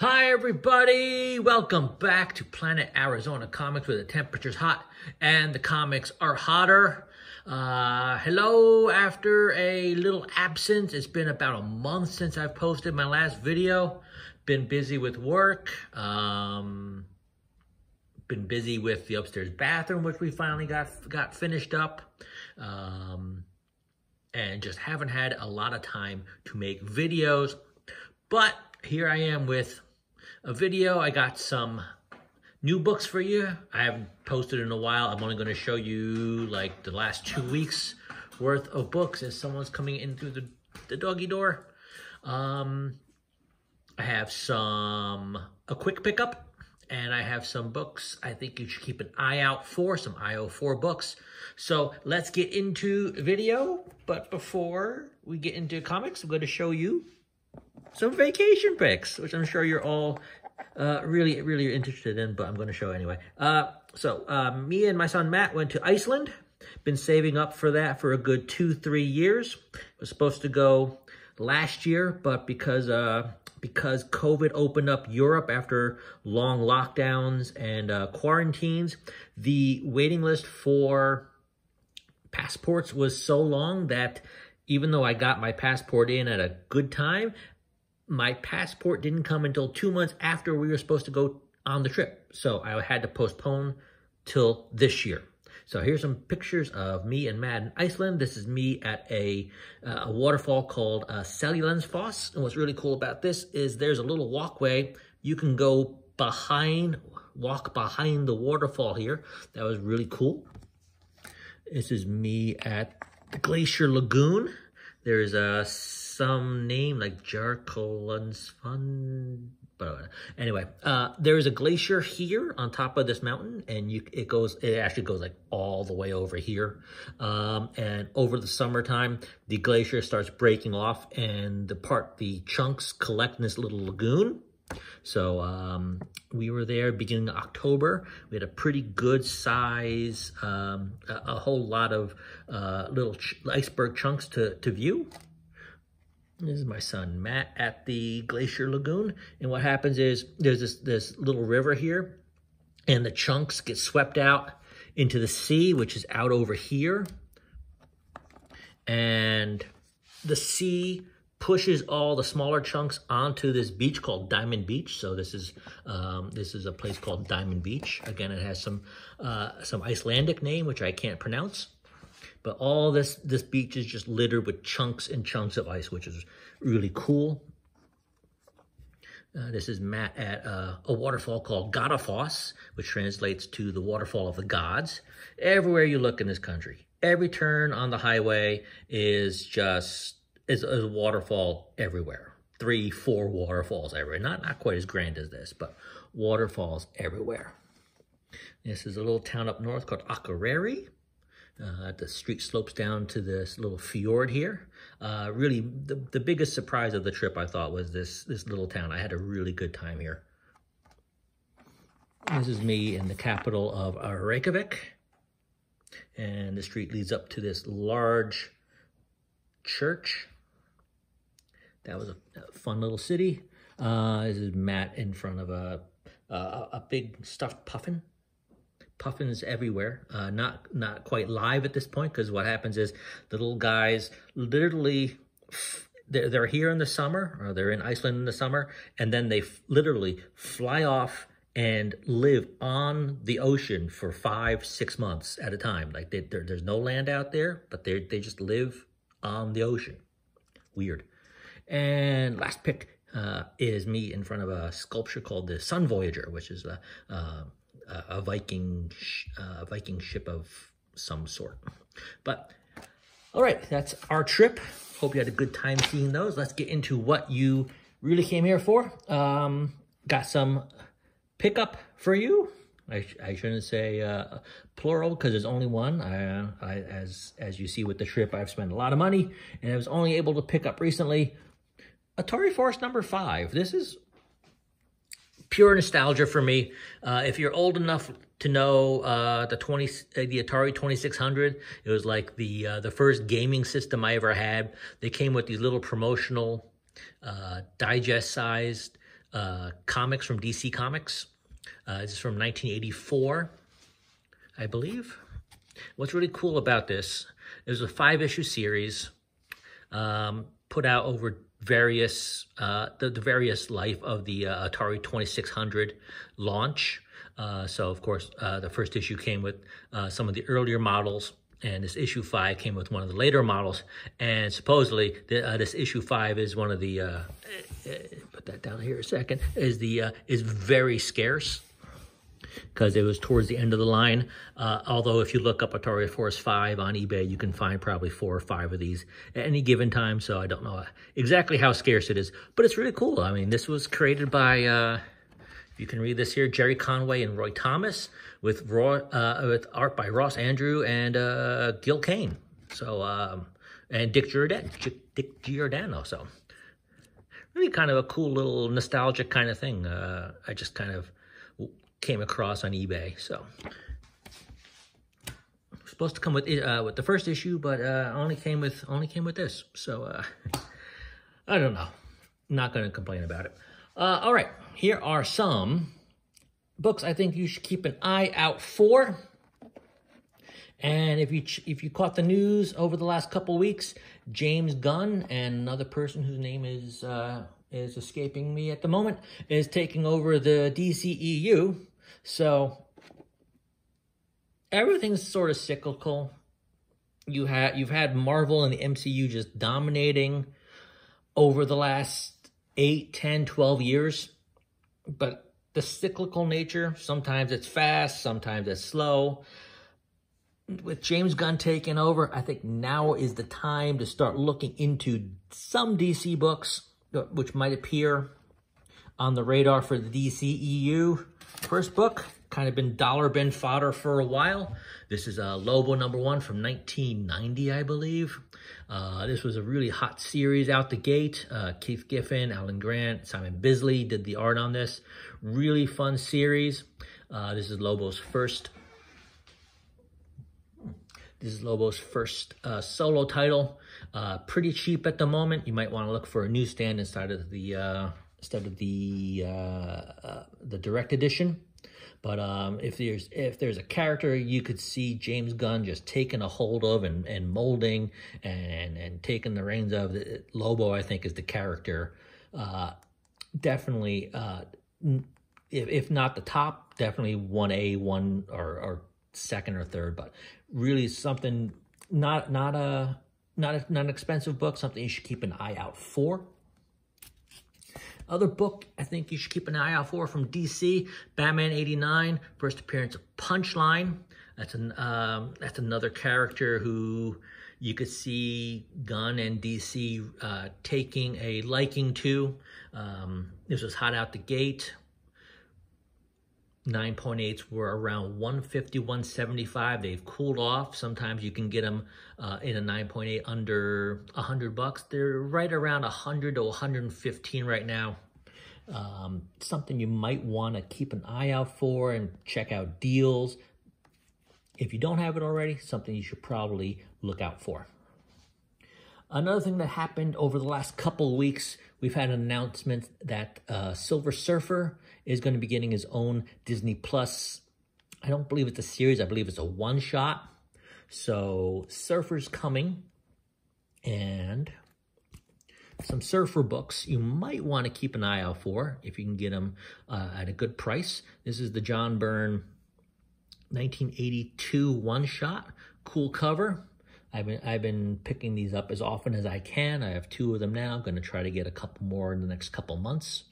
Hi everybody, welcome back to Planet Arizona Comics, where the temperature's hot and the comics are hotter. Hello, after a little absence. It's been about a month since I've posted my last video. Been busy with work, been busy with the upstairs bathroom, which we finally got finished up, and just haven't had a lot of time to make videos. But here I am with a video. I got some new books for you. I haven't posted in a while. I'm only going to show you like the last 2 weeks worth of books as someone's coming in through the doggy door. I have a quick pickup, and I have some books I think you should keep an eye out for, some IO4 books. So let's get into video. But before we get into comics, I'm going to show you some vacation pics, which I'm sure you're all really interested in, but I'm going to show anyway. Me and my son Matt went to Iceland. Been saving up for that for a good 2-3 years. Was supposed to go last year, but because COVID opened up Europe after long lockdowns and quarantines, the waiting list for passports was so long that even though I got my passport in at a good time, my passport didn't come until 2 months after we were supposed to go on the trip. So I had to postpone till this year. So here's some pictures of me and Matt in Iceland. This is me at a waterfall called Seljalandsfoss. And what's really cool about this is there's a little walkway. You can go walk behind the waterfall here. That was really cool. This is me at the Glacier Lagoon. There's some name like Jarkolandsfund, but anyway, there is a glacier here on top of this mountain, and it actually goes like all the way over here. And over the summertime, the glacier starts breaking off, and the chunks collect in this little lagoon. So we were there beginning of October. We had a pretty good size, a whole lot of little iceberg chunks to view. This is my son Matt at the Glacier Lagoon. And what happens is there's this little river here, and the chunks get swept out into the sea, which is out over here. And the sea pushes all the smaller chunks onto this beach called Diamond Beach. So this is a place called Diamond Beach. Again, it has some Icelandic name, which I can't pronounce. But all this beach is just littered with chunks and chunks of ice, which is really cool. This is Matt at a waterfall called Godafoss, which translates to the waterfall of the gods. Everywhere you look in this country, every turn on the highway is a waterfall everywhere. 3-4 waterfalls everywhere. Not quite as grand as this, but waterfalls everywhere. This is a little town up north called Akureyri. The street slopes down to this little fjord here. Really, the biggest surprise of the trip, I thought, was this little town. I had a really good time here. This is me in the capital of Reykjavik. And the street leads up to this large church. That was a fun little city. This is Matt in front of a big stuffed puffin. Puffins everywhere. Not quite live at this point, because what happens is the little guys literally, they're here in the summer, or they're in Iceland in the summer, and then they literally fly off and live on the ocean for 5-6 months at a time. Like there's no land out there, but they just live on the ocean. Weird. And last pick is me in front of a sculpture called the Sun Voyager, which is a Viking ship of some sort. But all right, that's our trip. Hope you had a good time seeing those. Let's get into what you really came here for. Got some pickup for you. I shouldn't say plural, because there's only one. As you see with the trip, I've spent a lot of money, and I was only able to pick up recently Atari Force number 5. This is pure nostalgia for me. If you're old enough to know the Atari 2600, it was like the first gaming system I ever had. They came with these little promotional digest-sized comics from DC Comics. This is from 1984, I believe. What's really cool about this, it was a 5-issue series put out over various the various life of the Atari 2600 launch. So of course the first issue came with some of the earlier models, and this issue 5 came with one of the later models. And supposedly this issue 5 is one of the put that down here a second, is very scarce, because it was towards the end of the line. Although if you look up Atari Force 5 on eBay, you can find probably 4 or 5 of these at any given time. So I don't know exactly how scarce it is, but it's really cool. I mean, this was created by, if you can read this here, Jerry Conway and Roy Thomas, with art by Ross Andrew and Gil Kane. So, and Dick Giordano. So really kind of a cool little nostalgic kind of thing. I just kind of came across on eBay. So supposed to come with the first issue, but only came with this. So I don't know. Not going to complain about it. All right, here are some books I think you should keep an eye out for. And if you caught the news over the last couple weeks, James Gunn and another person whose name is escaping me at the moment is taking over the DCEU. So everything's sort of cyclical. You've had Marvel and the MCU just dominating over the last 8, 10, 12 years. But the cyclical nature, sometimes it's fast, sometimes it's slow. With James Gunn taking over, I think now is the time to start looking into some DC books which might appear on the radar for the DCEU. First book, kind of been dollar bin fodder for a while. This is Lobo #1 from 1990, I believe. This was a really hot series out the gate. Keith Giffen, Alan Grant, Simon Bisley did the art on this. Really fun series. This is Lobo's first solo title. Pretty cheap at the moment. You might want to look for a newsstand instead of the direct edition. But if there's a character you could see James Gunn just taking a hold of and molding and taking the reins of, Lobo, I think, is the character. Definitely, if not the top, definitely 1A, or second or third. But really something not an expensive book, something you should keep an eye out for. Other book I think you should keep an eye out for from DC, Batman '89, first appearance of Punchline. That's another character who you could see Gunn and DC taking a liking to. This was hot out the gate. 9.8s were around 150, 175. They've cooled off. Sometimes you can get them in a 9.8 under $100. They're right around 100 to 115 right now. Something you might want to keep an eye out for and check out deals. If you don't have it already, something you should probably look out for. Another thing that happened over the last couple of weeks, we've had an announcement that Silver Surfer is going to be getting his own Disney Plus. I don't believe it's a series. I believe it's a one-shot. So Surfer's coming. And some Surfer books you might want to keep an eye out for if you can get them at a good price. This is the John Byrne 1982 one-shot. Cool cover. I've been picking these up as often as I can. I have 2 of them now. I'm going to try to get a couple more in the next couple months.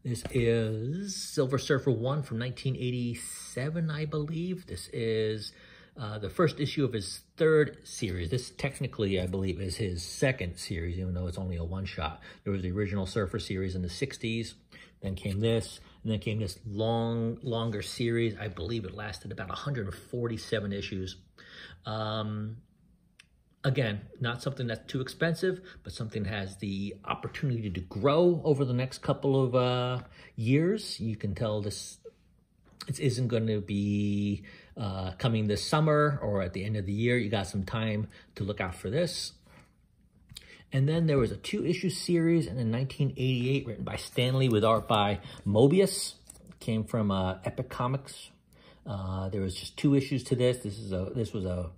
This is Silver Surfer 1 from 1987, I believe. This is the first issue of his 3rd series. This technically, I believe, is his 2nd series, even though it's only a one-shot. There was the original Surfer series in the 60s. Then came this, and then came this longer series. I believe it lasted about 147 issues. Again, not something that's too expensive, but something that has the opportunity to grow over the next couple of years. You can tell this isn't going to be coming this summer or at the end of the year. You got some time to look out for this. And then there was a 2-issue series in 1988 written by Stanley with art by Mobius. Came from Epic Comics. There was just 2 issues to this. This was a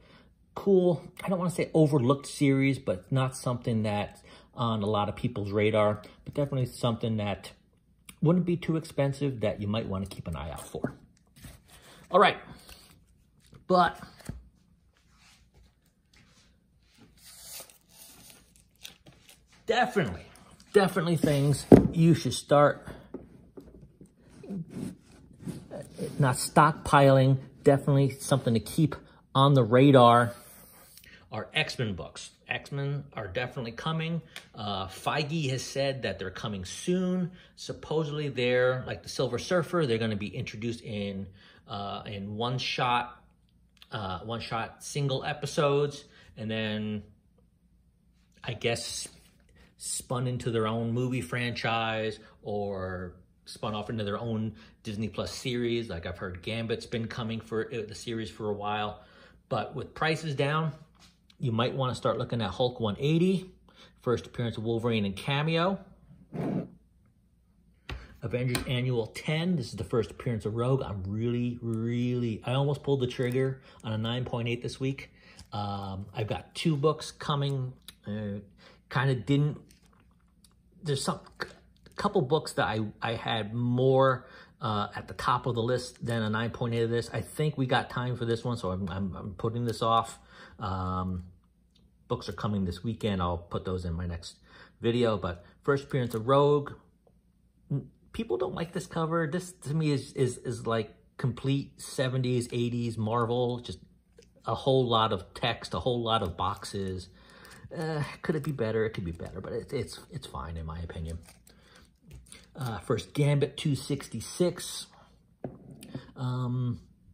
cool, I don't want to say overlooked series, but not something that's on a lot of people's radar, but definitely something that wouldn't be too expensive that you might want to keep an eye out for. All right, but definitely things you should start not stockpiling, definitely something to keep on the radar are X-Men books. X-Men are definitely coming. Feige has said that they're coming soon. Supposedly they're, like the Silver Surfer, they're going to be introduced in one-shot single episodes, and then I guess spun into their own movie franchise or spun off into their own Disney Plus series. Like I've heard Gambit's been coming for the series for a while, but with prices down, you might want to start looking at Hulk 180, first appearance of Wolverine and cameo. Avengers Annual 10, this is the first appearance of Rogue. I'm really, I almost pulled the trigger on a 9.8 this week. I've got 2 books coming, there's a couple books that I had more at the top of the list than a 9.8 of this. I think we got time for this one, so I'm putting this off. Books are coming this weekend. I'll put those in my next video. But first appearance of Rogue. People don't like this cover. This to me is like complete 70s, 80s Marvel. Just a whole lot of text, a whole lot of boxes. Could it be better? It could be better, but it's fine in my opinion. First Gambit 266.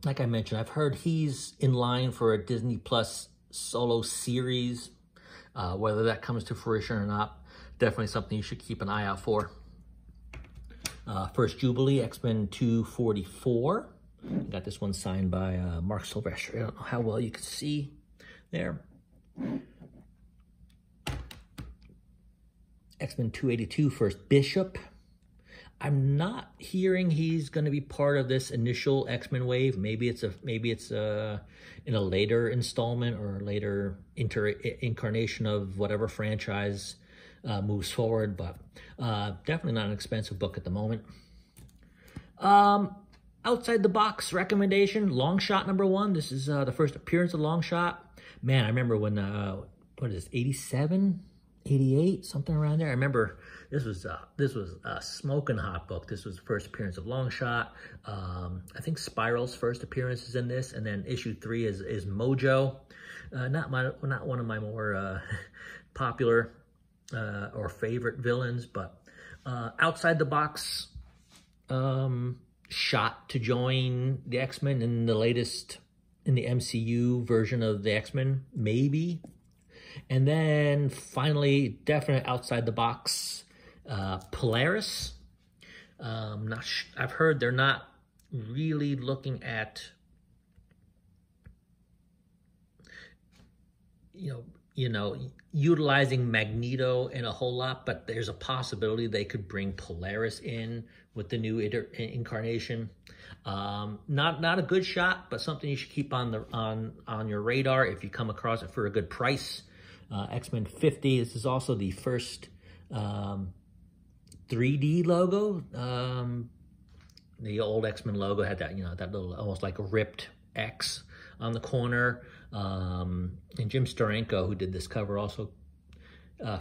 Like I mentioned, I've heard he's in line for a Disney Plus solo series. Whether that comes to fruition or not, definitely something you should keep an eye out for. First Jubilee, X-Men 244. Got this one signed by Mark Silvestri. I don't know how well you can see there. X-Men 282, First Bishop. I'm not hearing he's going to be part of this initial X-Men wave. Maybe it's in a later installment or later incarnation of whatever franchise moves forward, but definitely not an expensive book at the moment. Outside the box recommendation, Longshot #1. This is the first appearance of Longshot. Man, I remember when, what is this, 87? 88, something around there. I remember this was a smoking hot book. This was the first appearance of Longshot. I think Spiral's first appearance is in this, and then issue 3 is Mojo. Not one of my more popular or favorite villains, but outside the box shot to join the X-Men in the MCU version of the X-Men, maybe. And then finally, definite outside the box, Polaris. I've heard they're not really looking at, utilizing Magneto in a whole lot, but there's a possibility they could bring Polaris in with the new incarnation. Not a good shot, but something you should keep on your radar if you come across it for a good price. X-Men 50. This is also the first 3D logo. The old X-Men logo had that, that little almost like a ripped X on the corner. And Jim Steranko, who did this cover, also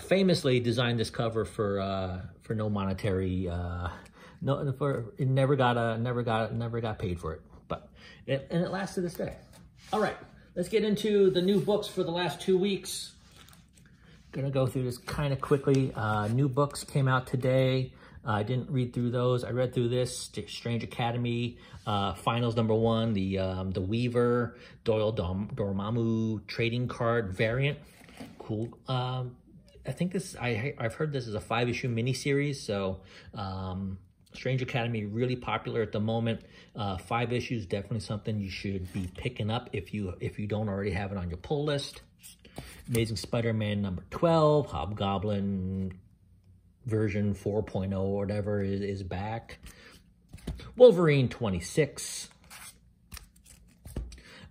famously designed this cover for no monetary. It never got paid for it, but it lasts to this day. All right, let's get into the new books for the last 2 weeks. Gonna go through this kind of quickly. New books came out today. I didn't read through those. I read through this Strange Academy, Finals #1, the Weaver, Doyle Dormammu trading card variant. Cool. I think I've heard this is a 5-issue miniseries, so Strange Academy really popular at the moment. 5 issues, definitely something you should be picking up if you don't already have it on your pull list. Amazing Spider-Man number 12, Hobgoblin version 4.0 or whatever is back. Wolverine 26.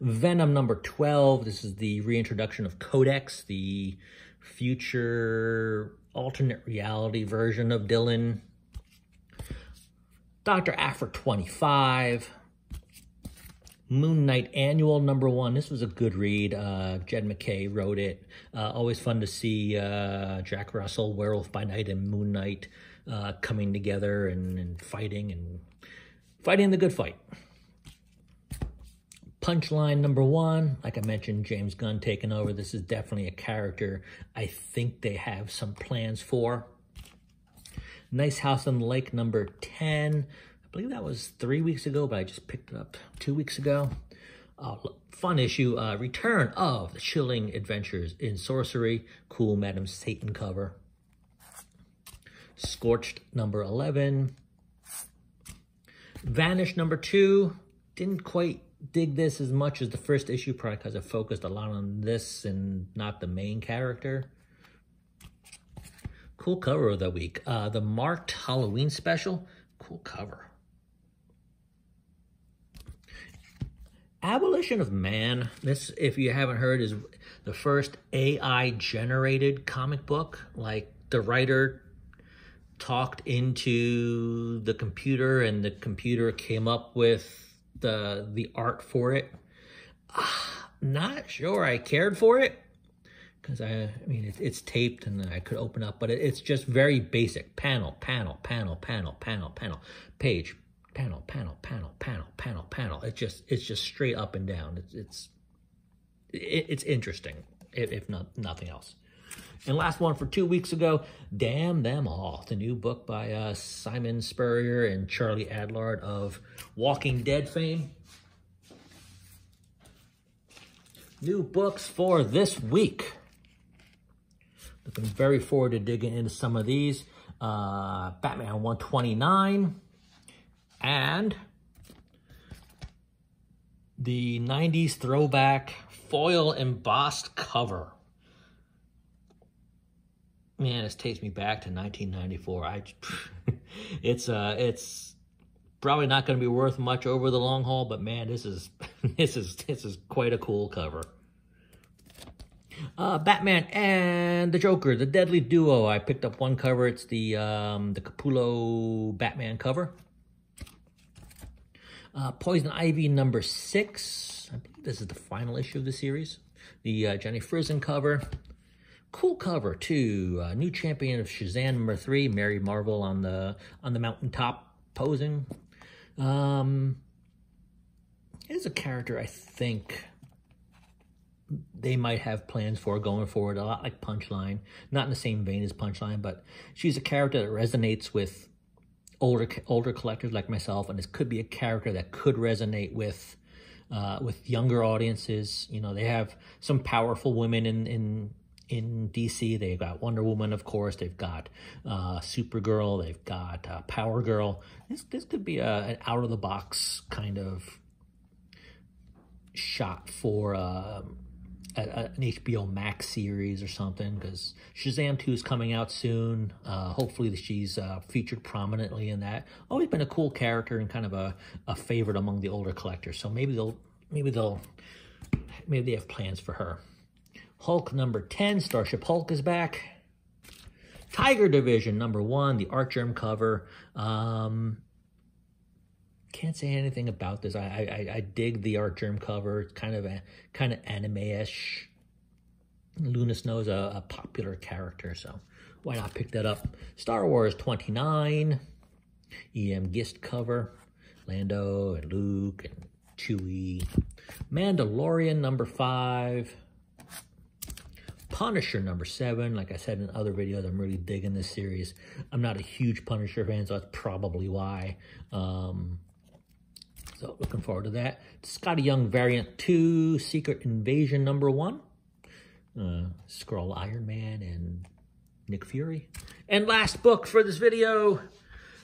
Venom number 12. This is the reintroduction of Codex, the future alternate reality version of Dylan. Dr. Aphra 25. Moon Knight Annual number 1. This was a good read. Jed MacKay wrote it. Always fun to see Jack Russell, Werewolf by Night, and Moon Knight coming together and fighting the good fight. Punchline number 1. Like I mentioned, James Gunn taking over. This is definitely a character I think they have some plans for. Nice House on the Lake number 10. I believe that was 3 weeks ago, but I just picked it up 2 weeks ago. Fun issue. Return of the Chilling Adventures in Sorcery. Cool Madam Satan cover. Scorched number 11. Vanish number 2. Didn't quite dig this as much as the first issue, probably because I focused a lot on this and not the main character. Cool cover of the week. The Marked Halloween Special. Cool cover. Abolition of Man. This, if you haven't heard, is the first AI-generated comic book. Like, the writer talked into the computer, and the computer came up with the art for it. Not sure I cared for it, because I mean, it's taped and I could open up, but it's just very basic. Panel, panel, panel, panel, panel, panel, page, panel, panel, panel, panel, panel, panel. It's just straight up and down. It's interesting, if nothing else. And last one for 2 weeks ago, Damn Them All, the new book by Simon Spurrier and Charlie Adlard of Walking Dead fame. New books for this week. Looking very forward to digging into some of these. Batman 129 and the 90s throwback foil embossed cover. Man, this takes me back to 1994. It's probably not going to be worth much over the long haul, but man, this is quite a cool cover. Batman and the Joker, the Deadly Duo. I picked up one cover. It's the Capullo Batman cover. Poison Ivy number 6. I believe this is the final issue of the series. The Jenny Frison cover. Cool cover too. New champion of Shazam number 3, Mary Marvel on the mountaintop posing. Here's a character I think they might have plans for going forward, a lot like Punchline. Not in the same vein as Punchline, but she's a character that resonates with older collectors like myself, and this could be a character that could resonate with younger audiences. You know, they have some powerful women in DC. They've got Wonder Woman, of course. They've got Supergirl. They've got Power Girl. This could be an out-of-the-box kind of shot for an HBO Max series or something, because Shazam 2 is coming out soon. Hopefully she's featured prominently in that. Always been a cool character and kind of a favorite among the older collectors. So maybe they have plans for her. Hulk number 10, Starship Hulk is back. Tiger Division number 1, the Art Germ cover. Can't say anything about this. I dig the Art Germ cover. It's kind of anime-ish. Luna Snow's a popular character, so why not pick that up? Star Wars 29, E.M. Gist cover. Lando and Luke and Chewie. Mandalorian number 5. Punisher number 7. Like I said in other videos, I'm really digging this series. I'm not a huge Punisher fan, so that's probably why. So looking forward to that. Scotty Young Variant 2, Secret Invasion number 1. Skrull Iron Man and Nick Fury. And last book for this video,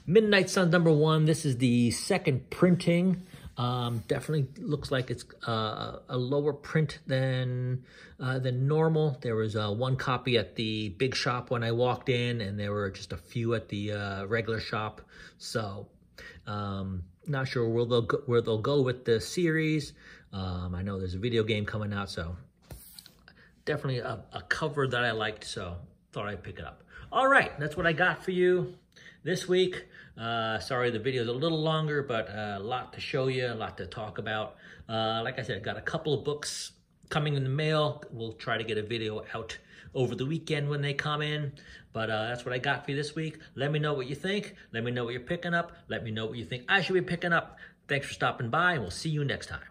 Midnight Suns number 1. This is the second printing Definitely looks like it's a lower print than normal. There was one copy at the big shop when I walked in, and there were just a few at the regular shop. So not sure where they'll go with the series. I know there's a video game coming out, so definitely a cover that I liked, so thought I'd pick it up. All right, that's what I got for you this week. Sorry the video's a little longer, but a lot to show you, a lot to talk about. Like I said, I got a couple of books coming in the mail. We'll try to get a video out over the weekend when they come in. But that's what I got for you this week. Let me know what you think. Let me know what you're picking up. Let me know what you think I should be picking up. Thanks for stopping by, and we'll see you next time.